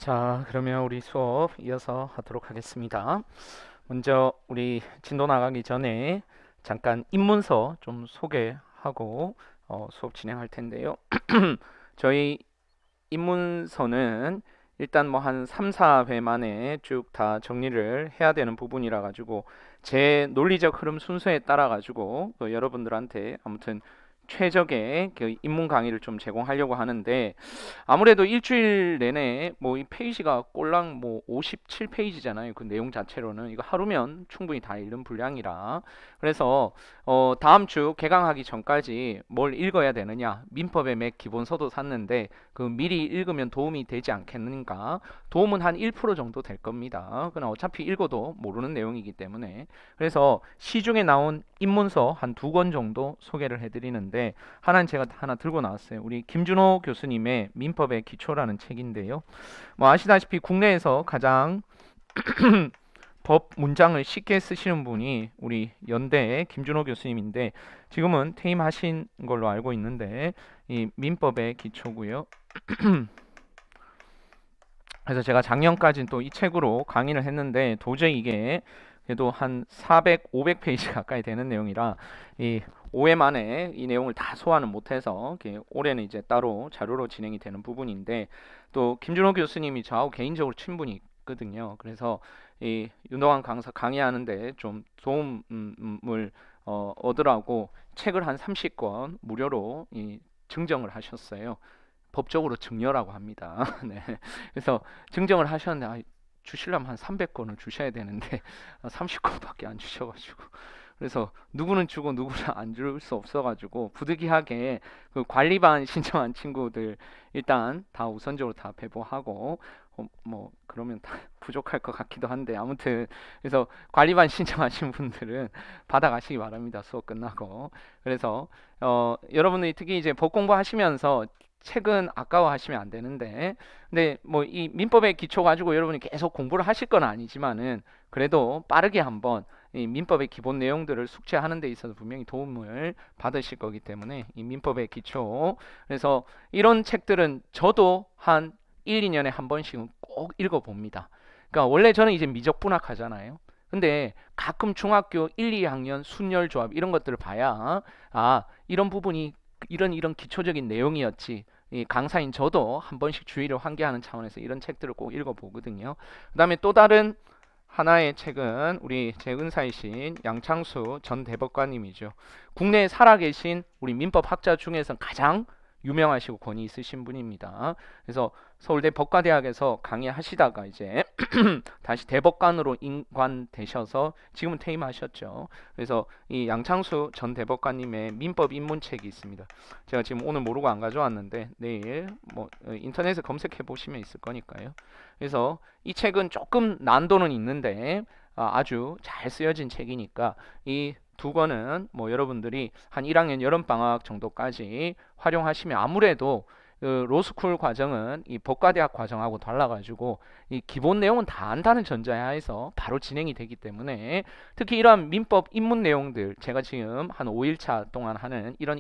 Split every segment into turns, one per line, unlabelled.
자, 그러면 우리 수업 이어서 하도록 하겠습니다. 먼저 우리 진도 나가기 전에 잠깐 입문서 좀 소개하고 수업 진행할 텐데요. 저희 입문서는 일단 뭐 한 3, 4회 만에 쭉 다 정리를 해야 되는 부분이라 가지고 제 논리적 흐름 순서에 따라 가지고 여러분들한테 아무튼 최적의 그 입문 강의를 좀 제공하려고 하는데, 아무래도 일주일 내내 뭐 이 페이지가 꼴랑 뭐 57페이지잖아요. 그 내용 자체로는 이거 하루면 충분히 다 읽는 분량이라. 그래서 다음 주 개강하기 전까지 뭘 읽어야 되느냐, 민법의 맥 기본서도 샀는데 그 미리 읽으면 도움이 되지 않겠는가. 도움은 한 1% 정도 될 겁니다. 그러나 어차피 읽어도 모르는 내용이기 때문에. 그래서 시중에 나온 입문서 한 2권 정도 소개를 해드리는데, 하나는 제가 하나 들고 나왔어요. 우리 김준호 교수님의 민법의 기초라는 책인데요. 뭐 아시다시피 국내에서 가장 법 문장을 쉽게 쓰시는 분이 우리 연대의 김준호 교수님인데, 지금은 퇴임하신 걸로 알고 있는데 이 민법의 기초고요. 그래서 제가 작년까지는 또 이 책으로 강의를 했는데 도저히 이게 그래도 한 400, 500페이지 가까이 되는 내용이라 이 5회 만에 이 내용을 다 소화는 못해서 올해는 이제 따로 자료로 진행이 되는 부분인데, 또 김준호 교수님이 저하고 개인적으로 친분이 있거든요. 그래서 이 윤동환 강사 강의하는데 좀 도움을 얻으라고 책을 한 30권 무료로 증정을 하셨어요. 법적으로 증여라고 합니다. 네. 그래서 증정을 하셨는데, 주시려면 한 300권을 주셔야 되는데 30권밖에 안 주셔가지고, 그래서 누구는 주고 누구는 안 줄 수 없어가지고 부득이하게 그 관리반 신청한 친구들 일단 다 우선적으로 다 배부하고, 뭐 그러면 다 부족할 것 같기도 한데, 아무튼 그래서 관리반 신청하신 분들은 받아가시기 바랍니다. 수업 끝나고. 그래서 여러분들이 특히 이제 법 공부하시면서 책은 아까워하시면 안 되는데, 근데 뭐 이 민법의 기초 가지고 여러분이 계속 공부를 하실 건 아니지만은 그래도 빠르게 한번 이 민법의 기본 내용들을 숙지하는 데 있어서 분명히 도움을 받으실 거기 때문에 이 민법의 기초, 그래서 이런 책들은 저도 한 1, 2년에 한 번씩은 꼭 읽어봅니다. 그러니까 원래 저는 이제 미적분학 하잖아요. 근데 가끔 중학교 1, 2학년 순열조합 이런 것들을 봐야, 이런 부분이 이런 기초적인 내용이었지. 이 강사인 저도 한 번씩 주의를 환기하는 차원에서 이런 책들을 꼭 읽어보거든요. 그 다음에 또 다른 하나의 책은 우리 제 은사이신 양창수 전 대법관님이죠. 국내에 살아계신 우리 민법학자 중에서 가장 유명하시고 권위 있으신 분입니다. 그래서 서울대 법과대학에서 강의하시다가 이제 다시 대법관으로 임관되셔서 지금은 퇴임하셨죠. 그래서 이 양창수 전 대법관님의 민법 입문책이 있습니다. 제가 지금 오늘 모르고 안 가져왔는데 내일 뭐 인터넷에 검색해 보시면 있을 거니까요. 그래서 이 책은 조금 난도는 있는데 아주 잘 쓰여진 책이니까 이 2권은 뭐 여러분들이 한 1학년 여름방학 정도까지 활용하시면, 아무래도 그 로스쿨 과정은 이 법과대학 과정하고 달라가지고 이 기본 내용은 다 안다는 전제하에서 바로 진행이 되기 때문에, 특히 이러한 민법 입문 내용들, 제가 지금 한 5일차 동안 하는 이런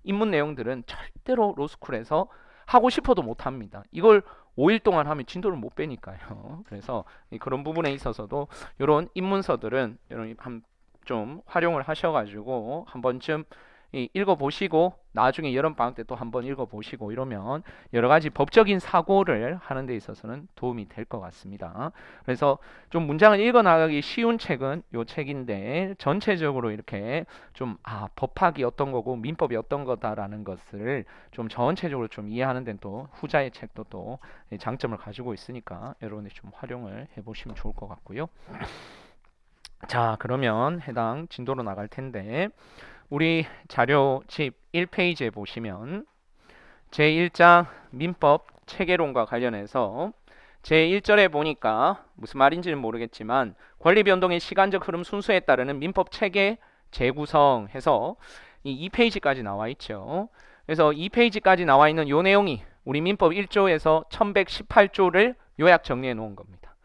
입문 내용들은 절대로 로스쿨에서 하고 싶어도 못합니다. 이걸 5일 동안 하면 진도를 못 빼니까요. 그래서 그런 부분에 있어서도 이런 입문서들은 여러분 좀 활용을 하셔가지고 한 번쯤 읽어보시고, 나중에 여름방학 때 또 한번 읽어보시고 이러면 여러 가지 법적인 사고를 하는 데 있어서는 도움이 될 것 같습니다. 그래서 좀 문장을 읽어나가기 쉬운 책은 이 책인데, 전체적으로 이렇게 좀 법학이 어떤 거고 민법이 어떤 거다라는 것을 좀 전체적으로 좀 이해하는 데는 또 후자의 책도 또 장점을 가지고 있으니까 여러분이 좀 활용을 해보시면 좋을 것 같고요. 자, 그러면 해당 진도로 나갈 텐데, 우리 자료 집 1페이지에 보시면 제1장 민법 체계론과 관련해서 제1절에 보니까 무슨 말인지는 모르겠지만 권리 변동의 시간적 흐름 순서에 따르는 민법 체계 재구성해서 이 2페이지까지 나와 있죠. 그래서 2페이지까지 나와 있는 요 내용이 우리 민법 1조에서 1118조를 요약 정리해 놓은 겁니다.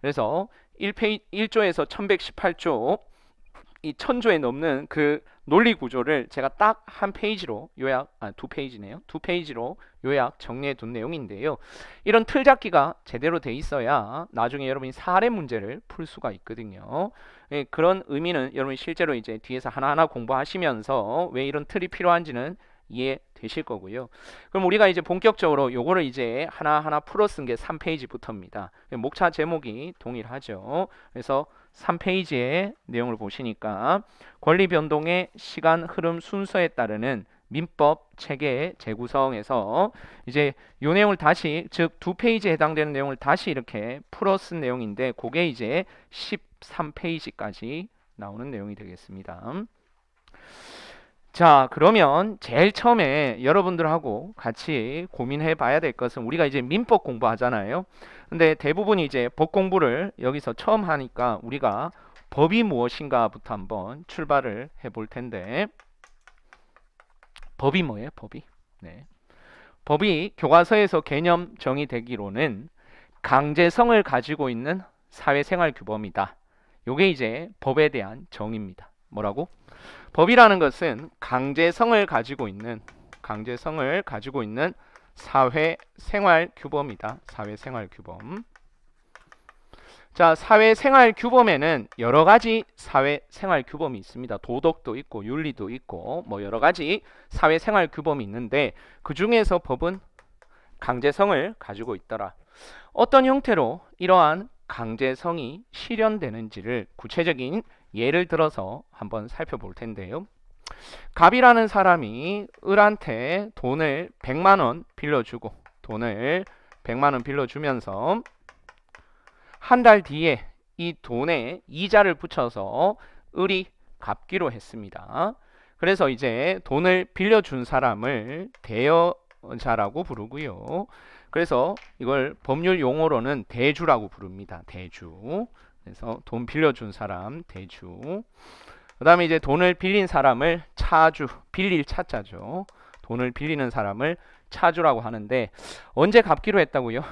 그래서 1조에서 1118조 이 1000조에 넘는 그 논리 구조를 제가 딱 한 페이지로 요약, 두 페이지네요. 두 페이지로 요약 정리해 둔 내용인데요. 이런 틀 잡기가 제대로 돼 있어야 나중에 여러분이 사례 문제를 풀 수가 있거든요. 예, 그런 의미는 여러분이 실제로 이제 뒤에서 하나하나 공부하시면서 왜 이런 틀이 필요한지는 이해되실 거고요. 그럼 우리가 이제 본격적으로 요거를 이제 하나하나 풀어 쓴 게 3페이지부터입니다. 목차 제목이 동일하죠. 그래서 3페이지의 내용을 보시니까 권리 변동의 시간 흐름 순서에 따르는 민법 체계의 재구성에서 이제 요 내용을 다시, 즉 두 페이지에 해당되는 내용을 다시 이렇게 풀어 쓴 내용인데 그게 이제 13페이지까지 나오는 내용이 되겠습니다. 자, 그러면 제일 처음에 여러분들하고 같이 고민해 봐야 될 것은, 우리가 이제 민법 공부하잖아요. 근데 대부분이 이제 법 공부를 여기서 처음 하니까 우리가 법이 무엇인가부터 한번 출발을 해 볼 텐데, 법이 뭐예요? 법이. 네. 법이 교과서에서 개념 정의되기로는 강제성을 가지고 있는 사회생활 규범이다. 요게 이제 법에 대한 정의입니다. 뭐라고? 법이라는 것은 강제성을 가지고 있는 사회생활 규범이다. 사회생활 규범. 자, 사회생활 규범에는 여러 가지 사회생활 규범이 있습니다. 도덕도 있고 윤리도 있고 뭐 여러 가지 사회생활 규범이 있는데 그 중에서 법은 강제성을 가지고 있더라. 어떤 형태로 이러한 강제성이 실현되는지를 구체적인 예를 들어서 한번 살펴볼 텐데요. 갑이라는 사람이 을한테 돈을 100만 원 빌려주고, 돈을 100만 원 빌려주면서 한 달 뒤에 이 돈에 이자를 붙여서 을이 갚기로 했습니다. 그래서 이제 돈을 빌려준 사람을 대여자라고 부르고요. 그래서 이걸 법률 용어로는 대주라고 부릅니다. 대주. 그래서 돈 빌려준 사람 대주. 그 다음에 이제 돈을 빌린 사람을 차주, 빌릴 차자죠. 돈을 빌리는 사람을 차주라고 하는데, 언제 갚기로 했다고요?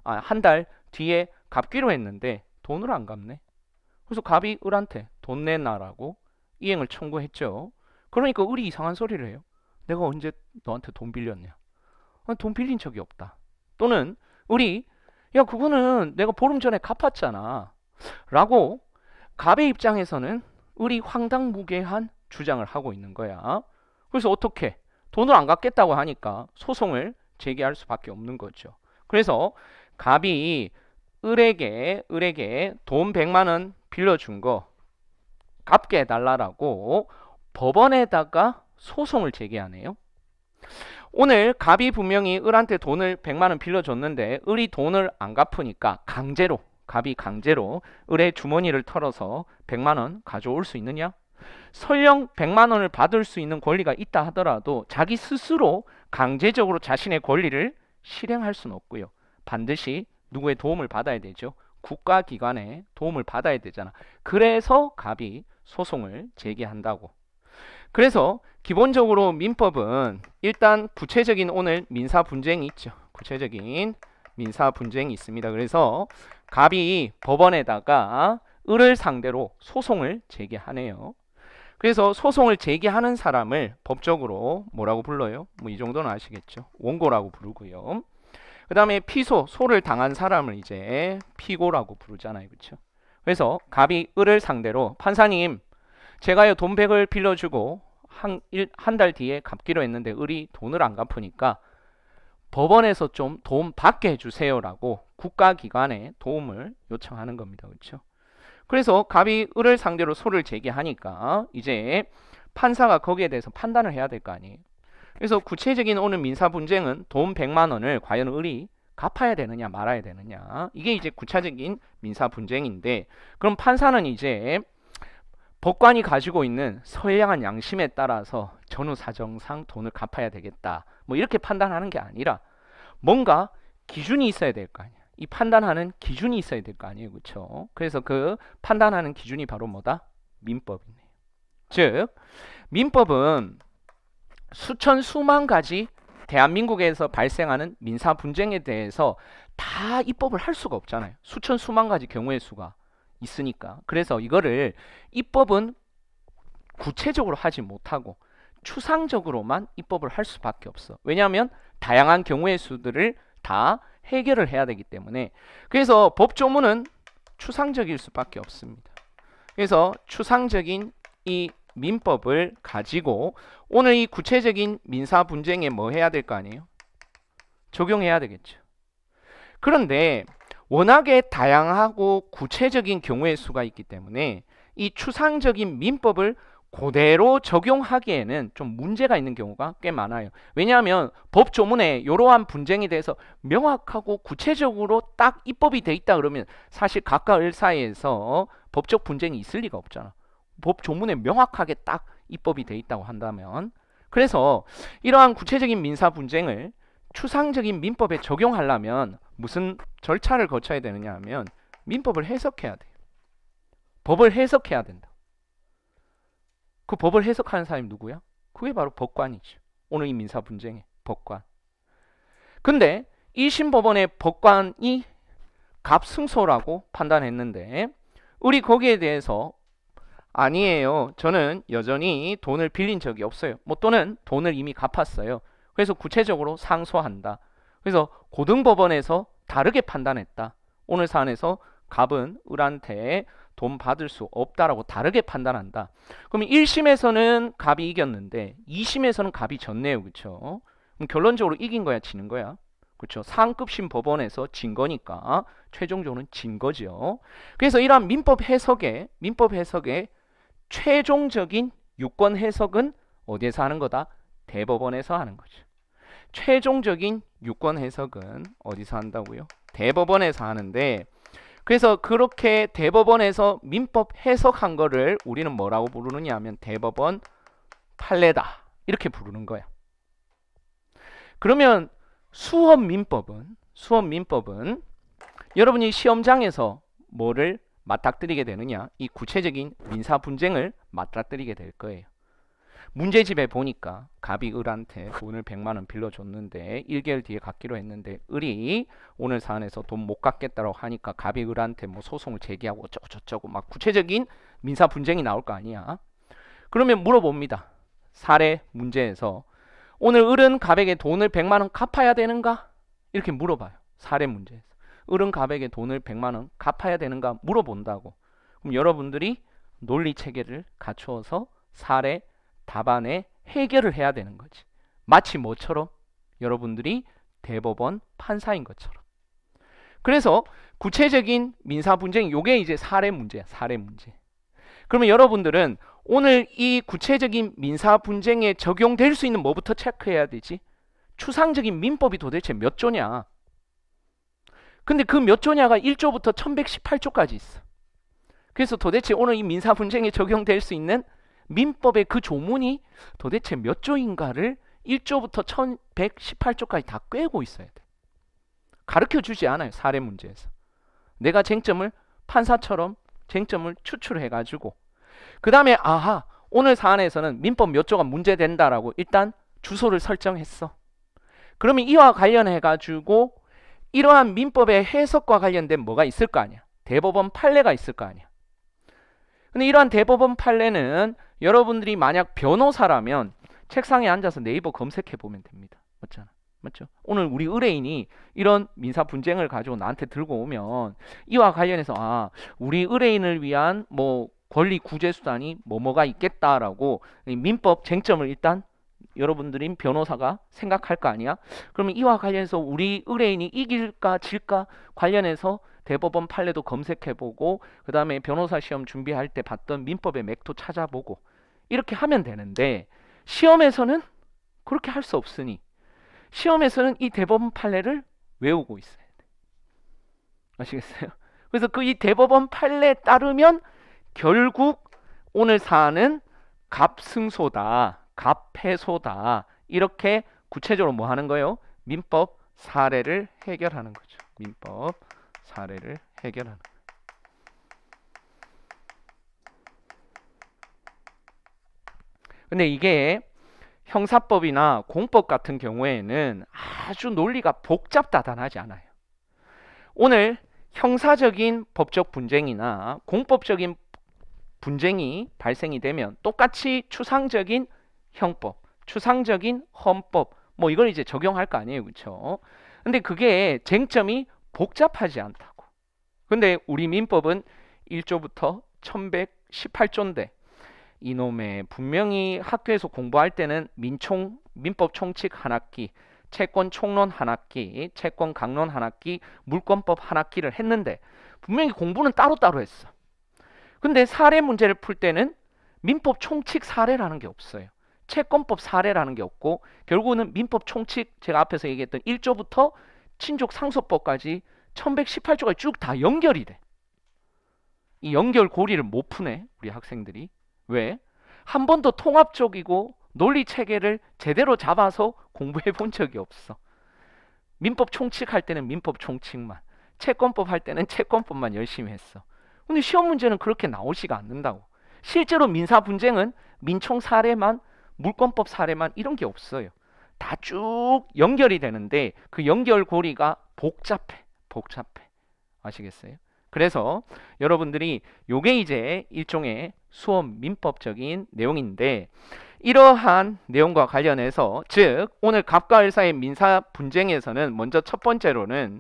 한 달 뒤에 갚기로 했는데 돈을 안 갚네. 그래서 갑이 을한테 돈 내놔라고 이행을 청구했죠. 그러니까 을이 이상한 소리를 해요. 내가 언제 너한테 돈 빌렸냐? 돈 빌린 적이 없다. 또는 을이, 야, 그거는 내가 보름 전에 갚았잖아 라고 갑의 입장에서는 을이 황당무계한 주장을 하고 있는 거야. 그래서 어떻게? 돈을 안 갚겠다고 하니까 소송을 제기할 수밖에 없는 거죠. 그래서 갑이 을에게 돈 100만 원 빌려준 거 갚게 해달라고 법원에다가 소송을 제기하네요. 오늘 갑이 분명히 을한테 돈을 100만 원 빌려줬는데 을이 돈을 안 갚으니까 갑이 강제로 을의 주머니를 털어서 100만 원 가져올 수 있느냐? 설령 100만 원을 받을 수 있는 권리가 있다 하더라도 자기 스스로 강제적으로 자신의 권리를 실행할 수는 없고요. 반드시 누구의 도움을 받아야 되죠. 국가기관의 도움을 받아야 되잖아. 그래서 갑이 소송을 제기한다고. 그래서 기본적으로 민법은 일단 구체적인 오늘 민사 분쟁이 있죠. 구체적인 민사 분쟁이 있습니다. 그래서 갑이 법원에다가 을을 상대로 소송을 제기하네요. 그래서 소송을 제기하는 사람을 법적으로 뭐라고 불러요? 뭐 이 정도는 아시겠죠. 원고라고 부르고요. 그 다음에 소를 당한 사람을 이제 피고라고 부르잖아요. 그렇죠? 그래서 갑이 을을 상대로, 판사님, 제가요 돈 100을 빌려주고 한 달 뒤에 갚기로 했는데 을이 돈을 안 갚으니까 법원에서 좀 도움 받게 해주세요라고 국가기관에 도움을 요청하는 겁니다. 그렇죠? 그래서 갑이 을을 상대로 소를 제기하니까 이제 판사가 거기에 대해서 판단을 해야 될 거 아니에요. 그래서 구체적인 오늘 민사 분쟁은 돈 100만 원을 과연 을이 갚아야 되느냐 말아야 되느냐, 이게 이제 구체적인 민사 분쟁인데, 그럼 판사는 이제 법관이 가지고 있는 선량한 양심에 따라서 전후 사정상 돈을 갚아야 되겠다, 뭐 이렇게 판단하는 게 아니라 뭔가 기준이 있어야 될 거 아니야. 이 판단하는 기준이 있어야 될 거 아니에요. 그렇죠? 그래서 그 판단하는 기준이 바로 뭐다? 민법이네요. 즉 민법은 수만 가지 대한민국에서 발생하는 민사 분쟁에 대해서 다 입법을 할 수가 없잖아요. 수만 가지 경우의 수가. 있으니까. 그래서 이거를 입법은 구체적으로 하지 못하고 추상적으로만 입법을 할 수밖에 없어. 왜냐하면 다양한 경우의 수들을 다 해결을 해야 되기 때문에. 그래서 법조문은 추상적일 수밖에 없습니다. 그래서 추상적인 이 민법을 가지고 오늘 이 구체적인 민사 분쟁에 뭐 해야 될 거 아니에요? 적용해야 되겠죠. 그런데 워낙에 다양하고 구체적인 경우의 수가 있기 때문에 이 추상적인 민법을 그대로 적용하기에는 좀 문제가 있는 경우가 꽤 많아요. 왜냐하면 법조문에 이러한 분쟁에 대해서 명확하고 구체적으로 딱 입법이 돼 있다 그러면 사실 각각 을 사이에서 법적 분쟁이 있을 리가 없잖아. 법조문에 명확하게 딱 입법이 돼 있다고 한다면. 그래서 이러한 구체적인 민사 분쟁을 추상적인 민법에 적용하려면 무슨 절차를 거쳐야 되느냐 하면 민법을 해석해야 돼요. 법을 해석해야 된다. 그 법을 해석하는 사람이 누구야? 그게 바로 법관이죠. 오늘 이 민사 분쟁의 법관. 근데 1심 법원의 법관이 갑승소라고 판단했는데 우리 거기에 대해서 아니에요. 저는 여전히 돈을 빌린 적이 없어요. 뭐 또는 돈을 이미 갚았어요. 그래서 구체적으로 상소한다. 그래서 고등법원에서 다르게 판단했다. 오늘 사안에서 갑은 을한테 돈 받을 수 없다라고 다르게 판단한다. 그럼 1심에서는 갑이 이겼는데 2심에서는 갑이 졌네요. 그렇죠? 그럼 결론적으로 이긴 거야, 지는 거야? 그렇죠? 상급심 법원에서 진 거니까 최종적으로는 진 거죠. 그래서 이러한 민법 해석의 최종적인 유권 해석은 어디에서 하는 거다? 대법원에서 하는 거죠. 최종적인 유권 해석은 어디서 한다고요? 대법원에서 하는데 그래서 그렇게 대법원에서 민법 해석한 거를 우리는 뭐라고 부르느냐 하면 대법원 판례다 이렇게 부르는 거야. 그러면 수험 민법은 여러분이 시험장에서 뭐를 맞닥뜨리게 되느냐? 이 구체적인 민사 분쟁을 맞닥뜨리게 될 거예요. 문제집에 보니까 갑이 을한테 돈을 100만 원 빌려줬는데 1개월 뒤에 갚기로 했는데 을이 오늘 사안에서 돈 못 갚겠다고 하니까 갑이 을한테 뭐 소송을 제기하고 어쩌고저쩌고 막 구체적인 민사 분쟁이 나올 거 아니야. 그러면 물어봅니다. 사례 문제에서 오늘 을은 갑에게 돈을 100만 원 갚아야 되는가? 이렇게 물어봐요. 사례 문제에서. 을은 갑에게 돈을 100만 원 갚아야 되는가 물어본다고. 그럼 여러분들이 논리 체계를 갖추어서 사례 답안에 해결을 해야 되는 거지. 마치 뭐처럼? 여러분들이 대법원 판사인 것처럼. 그래서 구체적인 민사 분쟁 요게 이제 사례 문제야. 사례 문제. 그러면 여러분들은 오늘 이 구체적인 민사 분쟁에 적용될 수 있는 뭐부터 체크해야 되지? 추상적인 민법이 도대체 몇 조냐? 근데 그 몇 조냐가 1조부터 1118조까지 있어. 그래서 도대체 오늘 이 민사 분쟁에 적용될 수 있는 민법의 그 조문이 도대체 몇 조인가를 1조부터 1118조까지 다 꿰고 있어야 돼. 가르쳐 주지 않아요. 사례 문제에서. 내가 쟁점을 판사처럼 쟁점을 추출해가지고 그 다음에 아하 오늘 사안에서는 민법 몇 조가 문제된다라고 일단 주소를 설정했어. 그러면 이와 관련해가지고 이러한 민법의 해석과 관련된 뭐가 있을 거 아니야. 대법원 판례가 있을 거 아니야. 근데 이러한 대법원 판례는 여러분들이 만약 변호사라면 책상에 앉아서 네이버 검색해 보면 됩니다. 맞죠? 오늘 우리 의뢰인이 이런 민사 분쟁을 가지고 나한테 들고 오면 이와 관련해서 우리 의뢰인을 위한 뭐 권리 구제 수단이 뭐가 있겠다라고 민법 쟁점을 일단 여러분들인 변호사가 생각할 거 아니야? 그러면 이와 관련해서 우리 의뢰인이 이길까 질까 관련해서 대법원 판례도 검색해보고 그 다음에 변호사 시험 준비할 때 봤던 민법의 맥도 찾아보고 이렇게 하면 되는데 시험에서는 그렇게 할 수 없으니 시험에서는 이 대법원 판례를 외우고 있어야 돼. 아시겠어요? 그래서 그 이 대법원 판례에 따르면 결국 오늘 사안은 갑승소다, 갑패소다 이렇게 구체적으로 뭐 하는 거예요? 민법 사례를 해결하는 거죠. 민법 사례를 해결하는 거예요. 근데 이게 형사법이나 공법 같은 경우에는 아주 논리가 복잡다단하지 않아요. 오늘 형사적인 법적 분쟁이나 공법적인 분쟁이 발생이 되면 똑같이 추상적인 형법, 추상적인 헌법 뭐 이걸 이제 적용할 거 아니에요. 그렇죠? 근데 그게 쟁점이 복잡하지 않다고. 근데 우리 민법은 1조부터 1118조인데 이놈의 분명히 학교에서 공부할 때는 민법 총칙 한 학기, 채권 총론 한 학기, 채권 강론 한 학기, 물권법 한 학기를 했는데 분명히 공부는 따로따로 했어. 근데 사례 문제를 풀 때는 민법 총칙 사례라는 게 없어요. 채권법 사례라는 게 없고 결국은 민법 총칙 제가 앞에서 얘기했던 1조부터 친족 상속법까지 1118조가 쭉 다 연결이 돼. 이 연결 고리를 못 푸네 우리 학생들이. 왜? 한 번도 통합적이고 논리 체계를 제대로 잡아서 공부해 본 적이 없어. 민법 총칙 할 때는 민법 총칙만, 채권법 할 때는 채권법만 열심히 했어. 근데 시험 문제는 그렇게 나오지가 않는다고. 실제로 민사 분쟁은 민총 사례만, 물권법 사례만 이런 게 없어요. 다 쭉 연결이 되는데 그 연결고리가 복잡해. 아시겠어요? 그래서 여러분들이 요게 이제 일종의 수업 민법적인 내용인데 이러한 내용과 관련해서 즉 오늘 갑과 을사의 민사 분쟁에서는 먼저 첫 번째로는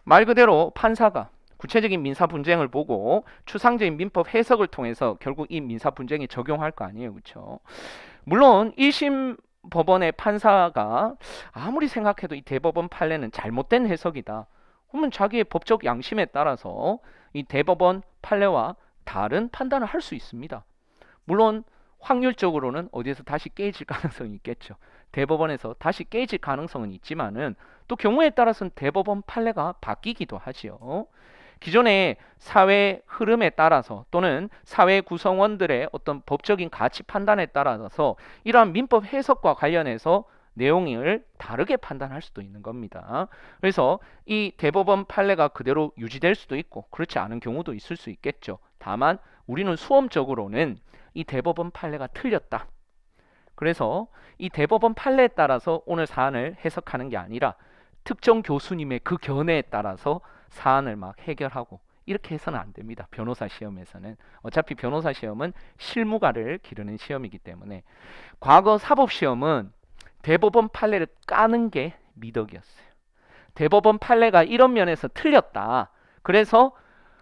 말 그대로 판사가 구체적인 민사 분쟁을 보고 추상적인 민법 해석을 통해서 결국 이 민사 분쟁에 적용할 거 아니에요. 그렇죠? 물론 1심 법원의 판사가 아무리 생각해도 이 대법원 판례는 잘못된 해석이다. 그러면 자기의 법적 양심에 따라서 이 대법원 판례와 다른 판단을 할 수 있습니다. 물론 확률적으로는 어디에서 다시 깨질 가능성이 있겠죠. 대법원에서 다시 깨질 가능성은 있지만은 또 경우에 따라서는 대법원 판례가 바뀌기도 하지요. 기존의 사회 흐름에 따라서 또는 사회 구성원들의 어떤 법적인 가치 판단에 따라서 이러한 민법 해석과 관련해서 내용을 다르게 판단할 수도 있는 겁니다. 그래서 이 대법원 판례가 그대로 유지될 수도 있고 그렇지 않은 경우도 있을 수 있겠죠. 다만 우리는 수험적으로는 이 대법원 판례가 틀렸다. 그래서 이 대법원 판례에 따라서 오늘 사안을 해석하는 게 아니라 특정 교수님의 그 견해에 따라서 사안을 막 해결하고 이렇게 해서는 안 됩니다. 변호사 시험에서는. 어차피 변호사 시험은 실무가를 기르는 시험이기 때문에 과거 사법시험은 대법원 판례를 까는 게 미덕이었어요. 대법원 판례가 이런 면에서 틀렸다. 그래서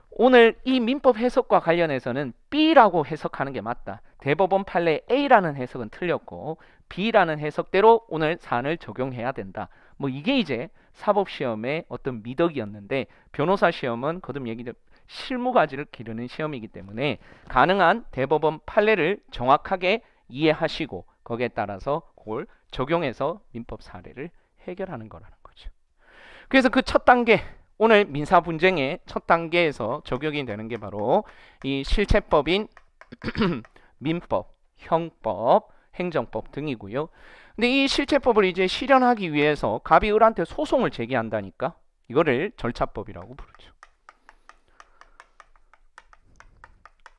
오늘 이 민법 해석과 관련해서는 B라고 해석하는 게 맞다. 대법원 판례 A라는 해석은 틀렸고 B라는 해석대로 오늘 사안을 적용해야 된다. 뭐 이게 이제 사법시험의 어떤 미덕이었는데 변호사 시험은 거듭 얘기된 실무가지를 기르는 시험이기 때문에 가능한 대법원 판례를 정확하게 이해하시고 거기에 따라서 그걸 적용해서 민법 사례를 해결하는 거라는 거죠. 그래서 그 첫 단계 오늘 민사 분쟁의 첫 단계에서 적용이 되는 게 바로 이 실체법인 민법, 형법, 행정법 등이고요. 근데 이 실체법을 이제 실현하기 위해서 갑이 을한테 소송을 제기한다니까 이거를 절차법이라고 부르죠.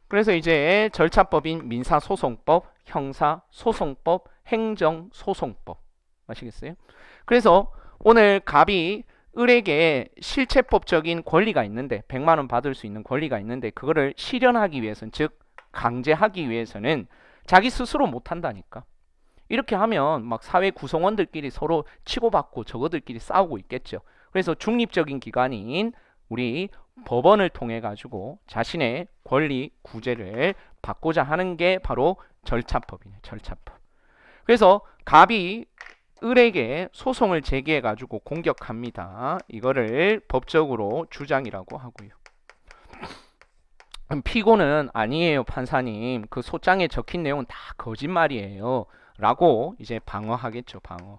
그래서 이제 절차법인 민사소송법, 형사소송법, 행정소송법 아시겠어요? 그래서 오늘 갑이 을에게 실체법적인 권리가 있는데 100만 원 받을 수 있는 권리가 있는데 그거를 실현하기 위해서는 즉 강제하기 위해서는 자기 스스로 못한다니까. 이렇게 하면 막 사회 구성원들끼리 서로 치고받고 저거들끼리 싸우고 있겠죠. 그래서 중립적인 기관인 우리 법원을 통해 가지고 자신의 권리 구제를 받고자 하는 게 바로 절차법이네. 절차법. 그래서 갑이 을에게 소송을 제기해 가지고 공격합니다. 이거를 법적으로 주장이라고 하고요. 피고는 아니에요, 판사님. 그 소장에 적힌 내용은 다 거짓말이에요. 라고 이제 방어하겠죠, 방어.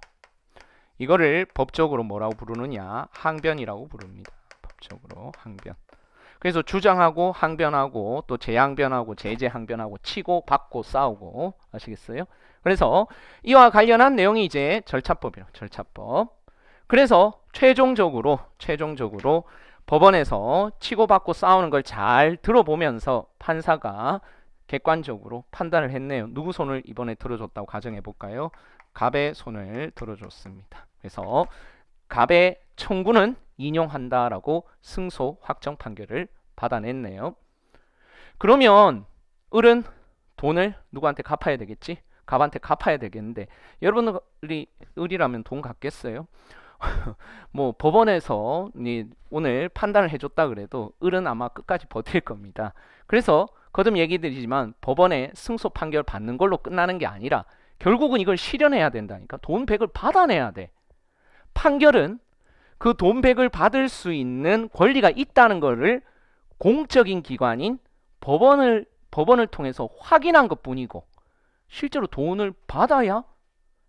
이거를 법적으로 뭐라고 부르느냐? 항변이라고 부릅니다. 법적으로 항변. 그래서 주장하고 항변하고 또 재항변하고 재재항변하고 치고 받고 싸우고 아시겠어요? 그래서 이와 관련한 내용이 이제 절차법이에요. 절차법. 그래서 최종적으로 법원에서 치고받고 싸우는 걸 잘 들어보면서 판사가 객관적으로 판단을 했네요. 누구 손을 이번에 들어줬다고 가정해 볼까요? 갑의 손을 들어줬습니다. 그래서 갑의 청구는 인용한다라고 승소 확정 판결을 받아냈네요. 그러면 을은 돈을 누구한테 갚아야 되겠지? 갑한테 갚아야 되겠는데 여러분들이 을이라면 돈 갚겠어요? 뭐 법원에서 오늘 판단을 해줬다 그래도 을은 아마 끝까지 버틸 겁니다. 그래서 거듭 얘기 드리지만 법원에 승소 판결 받는 걸로 끝나는 게 아니라 결국은 이걸 실현해야 된다니까. 돈 100을 받아내야 돼. 판결은 그 돈 100을 받을 수 있는 권리가 있다는 것을 공적인 기관인 법원을 통해서 확인한 것뿐이고 실제로 돈을 받아야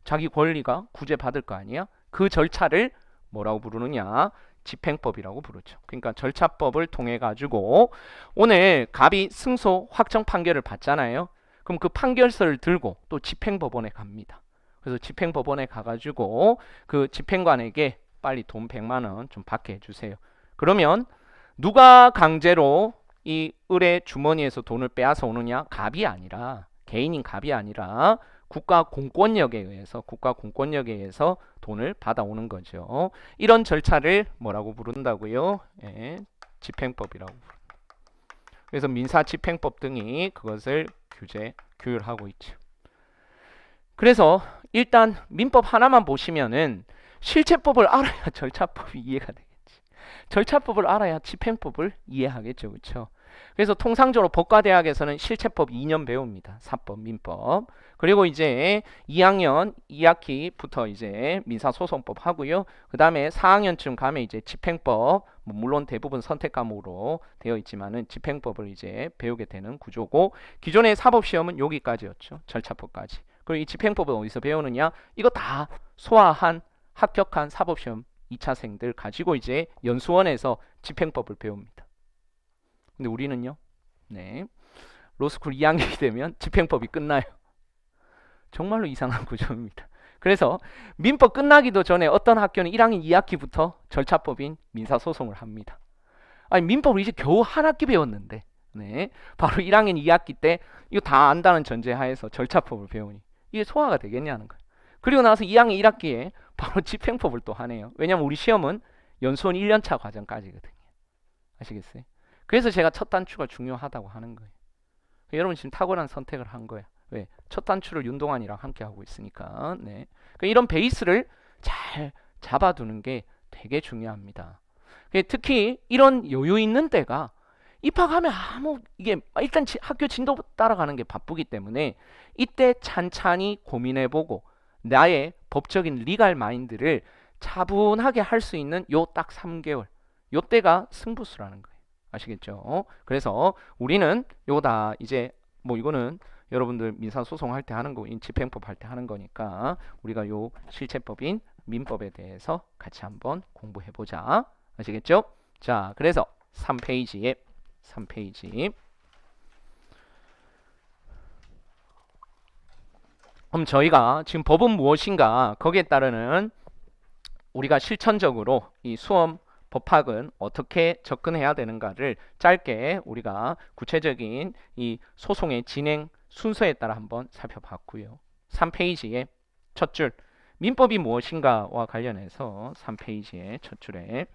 자기 권리가 구제받을 거 아니야? 그 절차를 뭐라고 부르느냐? 집행법이라고 부르죠. 그러니까 절차법을 통해 가지고 오늘 갑이 승소 확정 판결을 받잖아요. 그럼 그 판결서를 들고 또 집행법원에 갑니다. 그래서 집행법원에 가가지고 그 집행관에게 빨리 돈 100만 원 좀 받게 해주세요. 그러면 누가 강제로 이 을의 주머니에서 돈을 빼앗아 오느냐? 갑이 아니라, 개인인 갑이 아니라 국가 공권력에 의해서 돈을 받아오는 거죠. 이런 절차를 뭐라고 부른다고요? 예, 집행법이라고 부릅니다. 그래서 민사집행법 등이 그것을 규율하고 있죠. 그래서 일단 민법 하나만 보시면은 실체법을 알아야 절차법이 이해가 되겠지. 절차법을 알아야 집행법을 이해하겠죠. 그렇죠? 그래서 통상적으로 법과대학에서는 실체법 2년 배웁니다. 사법, 민법. 그리고 이제 2학년 2학기부터 이제 민사소송법 하고요. 그 다음에 4학년쯤 가면 이제 집행법, 물론 대부분 선택 과목으로 되어 있지만은 집행법을 이제 배우게 되는 구조고, 기존의 사법시험은 여기까지였죠. 절차법까지. 그리고 이 집행법은 어디서 배우느냐? 이거 다 소화한 합격한 사법시험 2차생들 가지고 이제 연수원에서 집행법을 배웁니다. 근데 우리는요, 네, 로스쿨 2학년이 되면 집행법이 끝나요. 정말로 이상한 구조입니다. 그래서 민법 끝나기도 전에 어떤 학교는 1학년 2학기부터 절차법인 민사소송을 합니다. 아니, 민법을 이제 겨우 한 학기 배웠는데, 네, 바로 1학년 2학기 때 이거 다 안다는 전제하에서 절차법을 배우니 이게 소화가 되겠냐는 거예요. 그리고 나서 2학년 1학기에 바로 집행법을 또 하네요. 왜냐면 우리 시험은 연수원 1년차 과정까지거든요. 아시겠어요? 그래서 제가 첫 단추가 중요하다고 하는 거예요. 여러분 지금 탁월한 선택을 한 거야. 왜? 첫 단추를 윤동환이랑 함께 하고 있으니까. 네. 그러니까 이런 베이스를 잘 잡아두는 게 되게 중요합니다. 특히 이런 여유 있는 때가 입학하면 이게 일단 학교 진도 따라가는 게 바쁘기 때문에 이때 찬찬히 고민해보고 나의 법적인 리갈 마인드를 차분하게 할 수 있는 요 딱 3개월, 요 때가 승부수라는 거예요. 아시겠죠? 그래서 우리는 요다 이제 뭐 이거는 여러분들 민사소송할 때 하는 거, 집행법 할 때 하는 거니까 우리가 요 실체법인 민법에 대해서 같이 한번 공부해보자. 아시겠죠? 자, 그래서 3페이지 그럼 저희가 지금 법은 무엇인가, 거기에 따르는 우리가 실천적으로 이 수험 법학은 어떻게 접근해야 되는가를 짧게 우리가 구체적인 이 소송의 진행 순서에 따라 한번 살펴봤고요. 3페이지의 첫 줄, 민법이 무엇인가와 관련해서 3페이지의 첫 줄에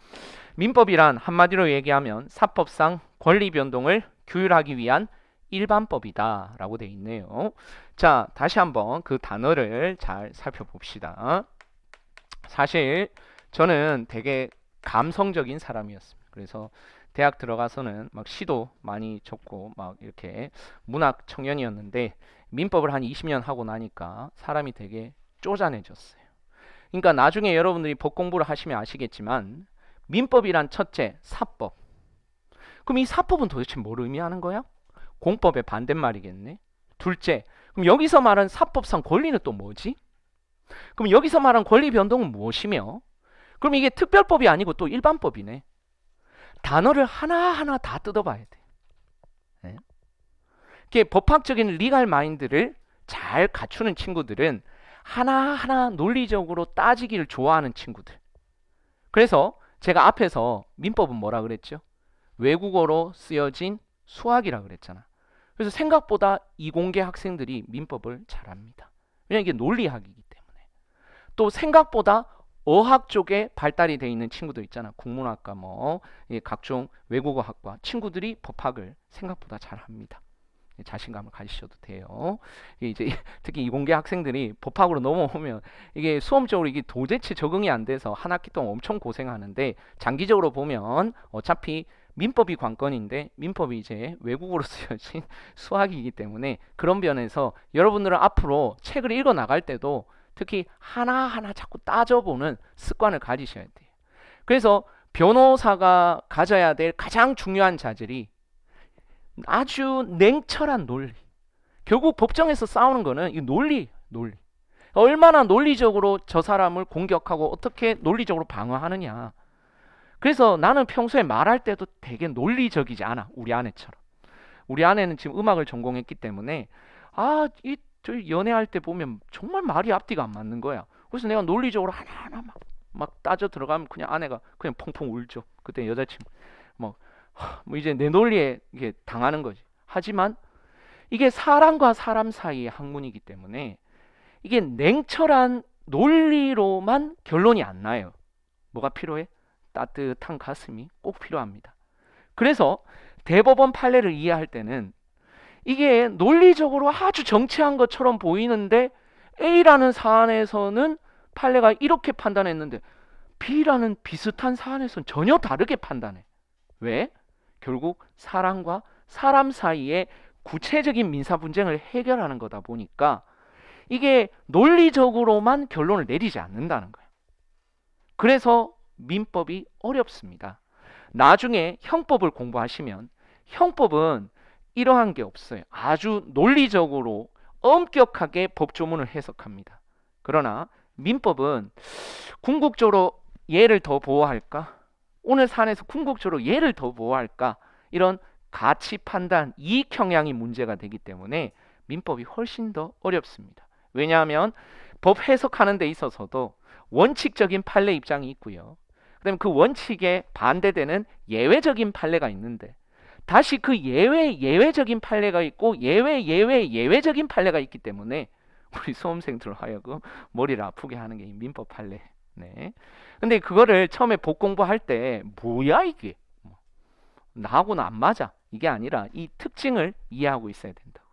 민법이란 한마디로 얘기하면 사법상 권리 변동을 규율하기 위한 일반법이다 라고 되어 있네요. 자, 다시 한번 그 단어를 잘 살펴봅시다. 사실 저는 되게 감성적인 사람이었습니다. 그래서 대학 들어가서는 막 시도 많이 적고 막 이렇게 문학 청년이었는데 민법을 한 20년 하고 나니까 사람이 되게 쪼잔해졌어요. 그러니까 나중에 여러분들이 법 공부를 하시면 아시겠지만 민법이란 첫째, 사법. 그럼 이 사법은 도대체 뭘 의미하는 거야? 공법의 반대말이겠네. 둘째, 그럼 여기서 말하는 사법상 권리는 또 뭐지? 그럼 여기서 말하는 권리 변동은 무엇이며? 그럼 이게 특별법이 아니고 또 일반법이네. 단어를 하나하나 다 뜯어봐야 돼. 네? 이게 법학적인 리갈 마인드를 잘 갖추는 친구들은 하나하나 논리적으로 따지기를 좋아하는 친구들. 그래서 제가 앞에서 민법은 뭐라 그랬죠? 외국어로 쓰여진 수학이라 그랬잖아. 그래서 생각보다 이공계 학생들이 민법을 잘합니다. 왜냐하면 이게 논리학이기 때문에. 또 생각보다 어학 쪽에 발달이 돼 있는 친구들 있잖아. 국문학과 뭐 각종 외국어학과 친구들이 법학을 생각보다 잘합니다. 자신감을 가지셔도 돼요. 이제 특히 이공계 학생들이 법학으로 넘어오면 이게 수험적으로 이게 도대체 적응이 안 돼서 한 학기 동안 엄청 고생하는데, 장기적으로 보면 어차피 민법이 관건인데 민법이 이제 외국어로 쓰여진 수학이기 때문에 그런 면에서 여러분들은 앞으로 책을 읽어 나갈 때도 특히 하나하나 자꾸 따져보는 습관을 가지셔야 돼요. 그래서 변호사가 가져야 될 가장 중요한 자질이 아주 냉철한 논리. 결국 법정에서 싸우는 거는 이 논리. 얼마나 논리적으로 저 사람을 공격하고 어떻게 논리적으로 방어하느냐. 그래서 나는 평소에 말할 때도 되게 논리적이지 않아. 우리 아내처럼. 우리 아내는 지금 음악을 전공했기 때문에 저 연애할 때 보면 정말 말이 앞뒤가 안 맞는 거야. 그래서 내가 논리적으로 하나하나 막 따져 들어가면 그냥 아내가 그냥 펑펑 울죠. 그때 여자친구 뭐 이제 내 논리에 이게 당하는 거지. 하지만 이게 사람과 사람 사이의 학문이기 때문에 이게 냉철한 논리로만 결론이 안 나요. 뭐가 필요해? 따뜻한 가슴이 꼭 필요합니다. 그래서 대법원 판례를 이해할 때는 이게 논리적으로 아주 정치한 것처럼 보이는데 A라는 사안에서는 판례가 이렇게 판단했는데 B라는 비슷한 사안에서는 전혀 다르게 판단해. 왜? 결국 사람과 사람 사이의 구체적인 민사 분쟁을 해결하는 거다 보니까 이게 논리적으로만 결론을 내리지 않는다는 거예요. 그래서 민법이 어렵습니다. 나중에 형법을 공부하시면 형법은 이러한 게 없어요. 아주 논리적으로 엄격하게 법조문을 해석합니다. 그러나 민법은 궁극적으로 얘를 더 보호할까? 오늘 사안에서 궁극적으로 얘를 더 보호할까? 이런 가치 판단, 이익 경향이 문제가 되기 때문에 민법이 훨씬 더 어렵습니다. 왜냐하면 법 해석하는 데 있어서도 원칙적인 판례 입장이 있고요. 그다음에 그 원칙에 반대되는 예외적인 판례가 있는데 다시 그 예외적인 판례가 있고 예외적인 판례가 있기 때문에 우리 수험생들 하여금 머리를 아프게 하는 게 민법 판례. 네. 근데 그거를 처음에 법 공부할 때 뭐야 이게? 나하고는 안 맞아. 이게 아니라 이 특징을 이해하고 있어야 된다고.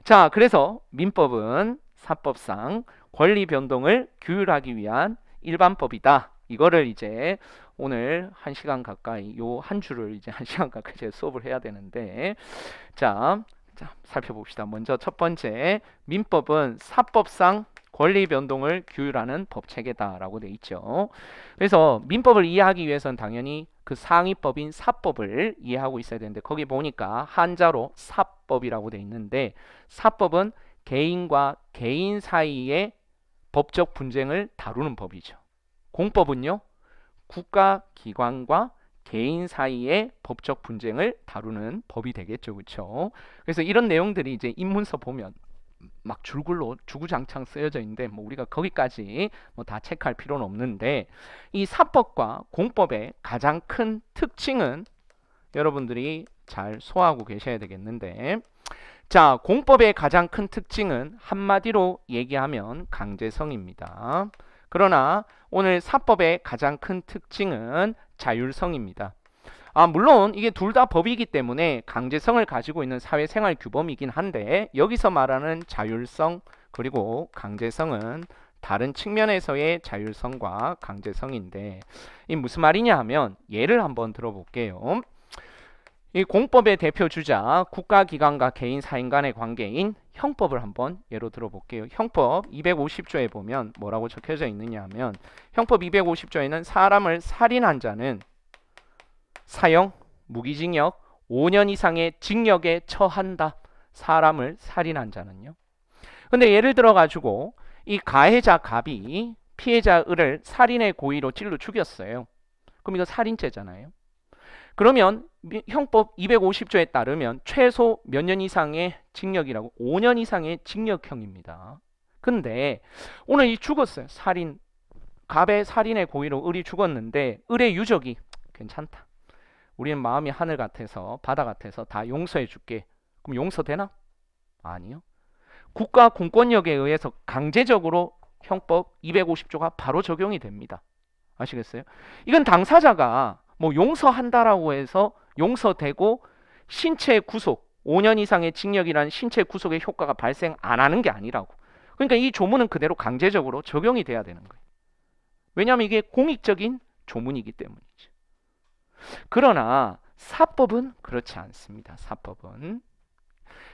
자, 그래서 민법은 사법상 권리 변동을 규율하기 위한 일반법이다. 이거를 이제 오늘 1시간 가까이 요 한 줄을 이제 1시간 가까이 제가 수업을 해야 되는데 자, 살펴봅시다. 먼저 첫 번째, 민법은 사법상 권리 변동을 규율하는 법체계다라고 돼 있죠. 그래서 민법을 이해하기 위해서는 당연히 그 상위법인 사법을 이해하고 있어야 되는데 거기 보니까 한자로 사법이라고 돼 있는데 사법은 개인과 개인 사이의 법적 분쟁을 다루는 법이죠. 공법은요, 국가기관과 개인 사이의 법적 분쟁을 다루는 법이 되겠죠. 그렇죠? 그래서 이런 내용들이 이제 입문서 보면 막 줄글로 주구장창 쓰여져 있는데 뭐 우리가 거기까지 뭐 다 체크할 필요는 없는데 이 사법과 공법의 가장 큰 특징은 여러분들이 잘 소화하고 계셔야 되겠는데, 자, 공법의 가장 큰 특징은 한마디로 얘기하면 강제성입니다. 그러나 오늘 사법의 가장 큰 특징은 자율성입니다. 물론 이게 둘 다 법이기 때문에 강제성을 가지고 있는 사회생활 규범이긴 한데 여기서 말하는 자율성 그리고 강제성은 다른 측면에서의 자율성과 강제성인데 이 무슨 말이냐 하면 예를 한번 들어볼게요. 이 공법의 대표 주자 국가기관과 개인 사인 간의 관계인 형법을 한번 예로 들어볼게요. 형법 250조에 보면 뭐라고 적혀져 있느냐 하면 형법 250조에는 사람을 살인한 자는 사형, 무기징역, 5년 이상의 징역에 처한다. 사람을 살인한 자는요. 근데 예를 들어 가지고 이 가해자 갑이 피해자 을을 살인의 고의로 찔러 죽였어요. 그럼 이거 살인죄잖아요. 그러면 형법 250조에 따르면 최소 몇 년 이상의 징역이라고 5년 이상의 징역형입니다. 근데 오늘 이 죽었어요. 갑의 살인의 고의로 을이 죽었는데 을의 유족이 괜찮다. 우리는 마음이 하늘 같아서 바다 같아서 다 용서해 줄게. 그럼 용서되나? 아니요. 국가 공권력에 의해서 강제적으로 형법 250조가 바로 적용이 됩니다. 아시겠어요? 이건 당사자가 뭐 용서한다라고 해서 용서되고 신체 구속 5년 이상의 징역이라는 신체 구속의 효과가 발생 안 하는 게 아니라고. 그러니까 이 조문은 그대로 강제적으로 적용이 돼야 되는 거예요. 왜냐하면 이게 공익적인 조문이기 때문이죠. 그러나 사법은 그렇지 않습니다. 사법은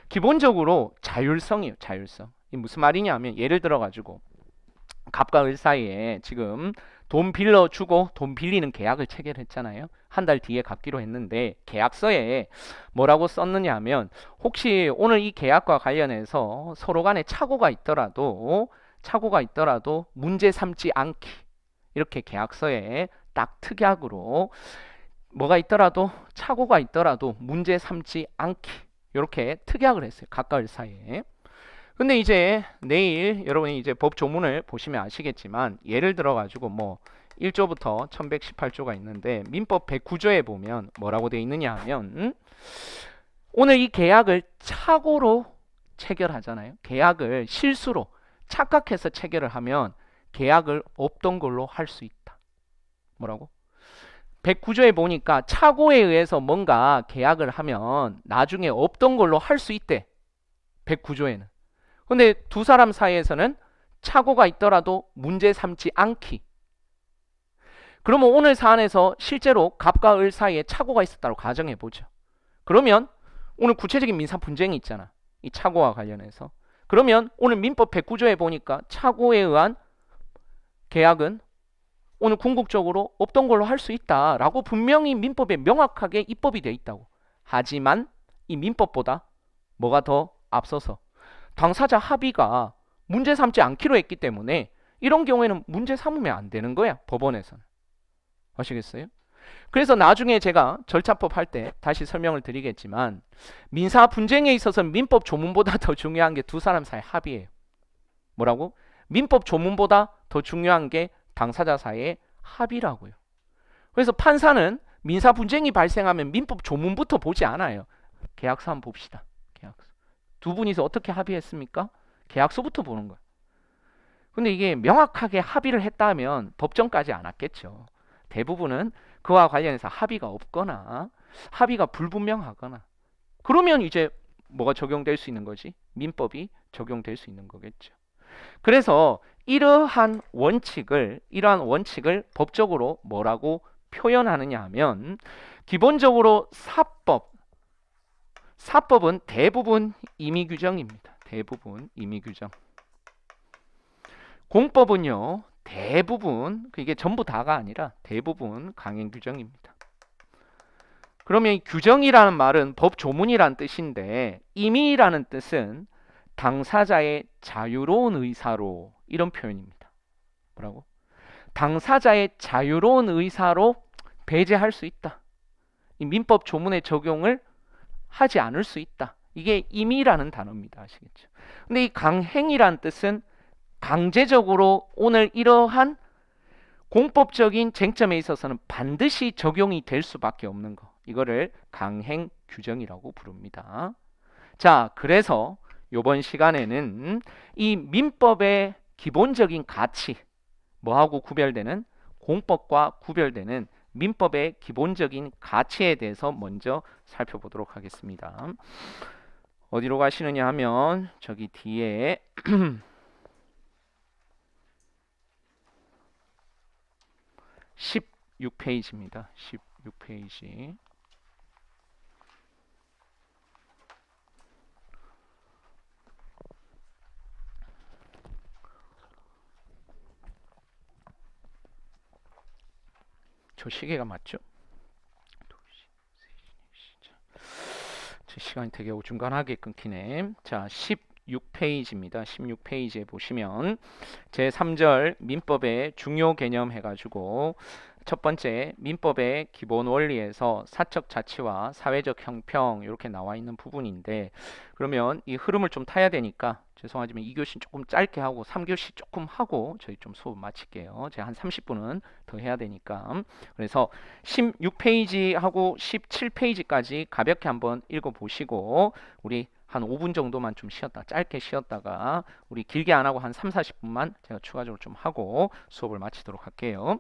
기본적으로 자율성이에요. 자율성. 이 무슨 말이냐면 예를 들어 가지고 갑과 을 사이에 지금 돈 빌려주고 돈 빌리는 계약을 체결했잖아요. 한 달 뒤에 갚기로 했는데 계약서에 뭐라고 썼느냐 하면 혹시 오늘 이 계약과 관련해서 서로 간에 착오가 있더라도 문제 삼지 않기, 이렇게 계약서에 딱 특약으로 뭐가 있더라도 착오가 있더라도 문제 삼지 않기, 이렇게 특약을 했어요. 갑과 을 사이에. 근데 이제 내일 여러분이 이제 법 조문을 보시면 아시겠지만 예를 들어 가지고 뭐 1조부터 1118조가 있는데 민법 109조에 보면 뭐라고 되어 있느냐 하면 오늘 이 계약을 착오로 체결하잖아요. 계약을 실수로 착각해서 체결을 하면 계약을 없던 걸로 할 수 있다. 뭐라고? 109조에 보니까 착오에 의해서 뭔가 계약을 하면 나중에 없던 걸로 할 수 있대. 109조에는. 근데 두 사람 사이에서는 착오가 있더라도 문제 삼지 않기. 그러면 오늘 사안에서 실제로 갑과 을 사이에 착오가 있었다고 가정해 보죠. 그러면 오늘 구체적인 민사 분쟁이 있잖아. 이 착오와 관련해서. 그러면 오늘 민법 109조에 보니까 착오에 의한 계약은 오늘 궁극적으로 없던 걸로 할 수 있다라고 분명히 민법에 명확하게 입법이 돼 있다고. 하지만 이 민법보다 뭐가 더 앞서서 당사자 합의가 문제 삼지 않기로 했기 때문에 이런 경우에는 문제 삼으면 안 되는 거야. 법원에서는. 아시겠어요? 그래서 나중에 제가 절차법 할 때 다시 설명을 드리겠지만 민사 분쟁에 있어서 민법 조문보다 더 중요한 게 두 사람 사이 합의예요. 뭐라고? 민법 조문보다 더 중요한 게 당사자 사이의 합의라고요. 그래서 판사는 민사 분쟁이 발생하면 민법 조문부터 보지 않아요. 계약서 한번 봅시다. 계약서. 두 분이서 어떻게 합의했습니까? 계약서부터 보는 거예요. 근데 이게 명확하게 합의를 했다면 법정까지 안 왔겠죠. 대부분은 그와 관련해서 합의가 없거나 합의가 불분명하거나 그러면 이제 뭐가 적용될 수 있는 거지? 민법이 적용될 수 있는 거겠죠. 그래서 이러한 원칙을 법적으로 뭐라고 표현하느냐 하면 기본적으로 사법은 대부분 임의 규정입니다. 대부분 임의 규정. 공법은요. 대부분 이게 전부 다가 아니라 대부분 강행 규정입니다. 그러면 이 규정이라는 말은 법 조문이란 뜻인데 임의라는 뜻은 당사자의 자유로운 의사로 이런 표현입니다. 뭐라고? 당사자의 자유로운 의사로 배제할 수 있다. 이 민법 조문의 적용을 하지 않을 수 있다. 이게 임의라는 단어입니다. 아시겠죠? 근데 이 강행이란 뜻은 강제적으로 오늘 이러한 공법적인 쟁점에 있어서는 반드시 적용이 될 수밖에 없는 거. 이거를 강행 규정이라고 부릅니다. 자, 그래서 이번 시간에는 이 민법의 기본적인 가치, 뭐하고 구별되는 공법과 구별되는 민법의 기본적인 가치에 대해서 먼저 살펴보도록 하겠습니다. 어디로 가시느냐 하면 저기 뒤에 16페이지입니다. 16페이지. 저 시계가 맞죠? 제 시간이 되게 어중간하게 끊기네. 자, 16페이지입니다. 16페이지에 보시면 제3절 민법의 중요 개념 해가지고 첫 번째 민법의 기본 원리에서 사적 자치와 사회적 형평 이렇게 나와 있는 부분인데 그러면 이 흐름을 좀 타야 되니까 죄송하지만 2교시 조금 짧게 하고 3교시 조금 하고 저희 좀 수업 마칠게요. 제가 한 30분은 더 해야 되니까. 그래서 16페이지하고 17페이지까지 가볍게 한번 읽어보시고 우리 한 5분 정도만 좀 쉬었다 짧게 쉬었다가 우리 길게 안 하고 한 3, 40분만 제가 추가적으로 좀 하고 수업을 마치도록 할게요.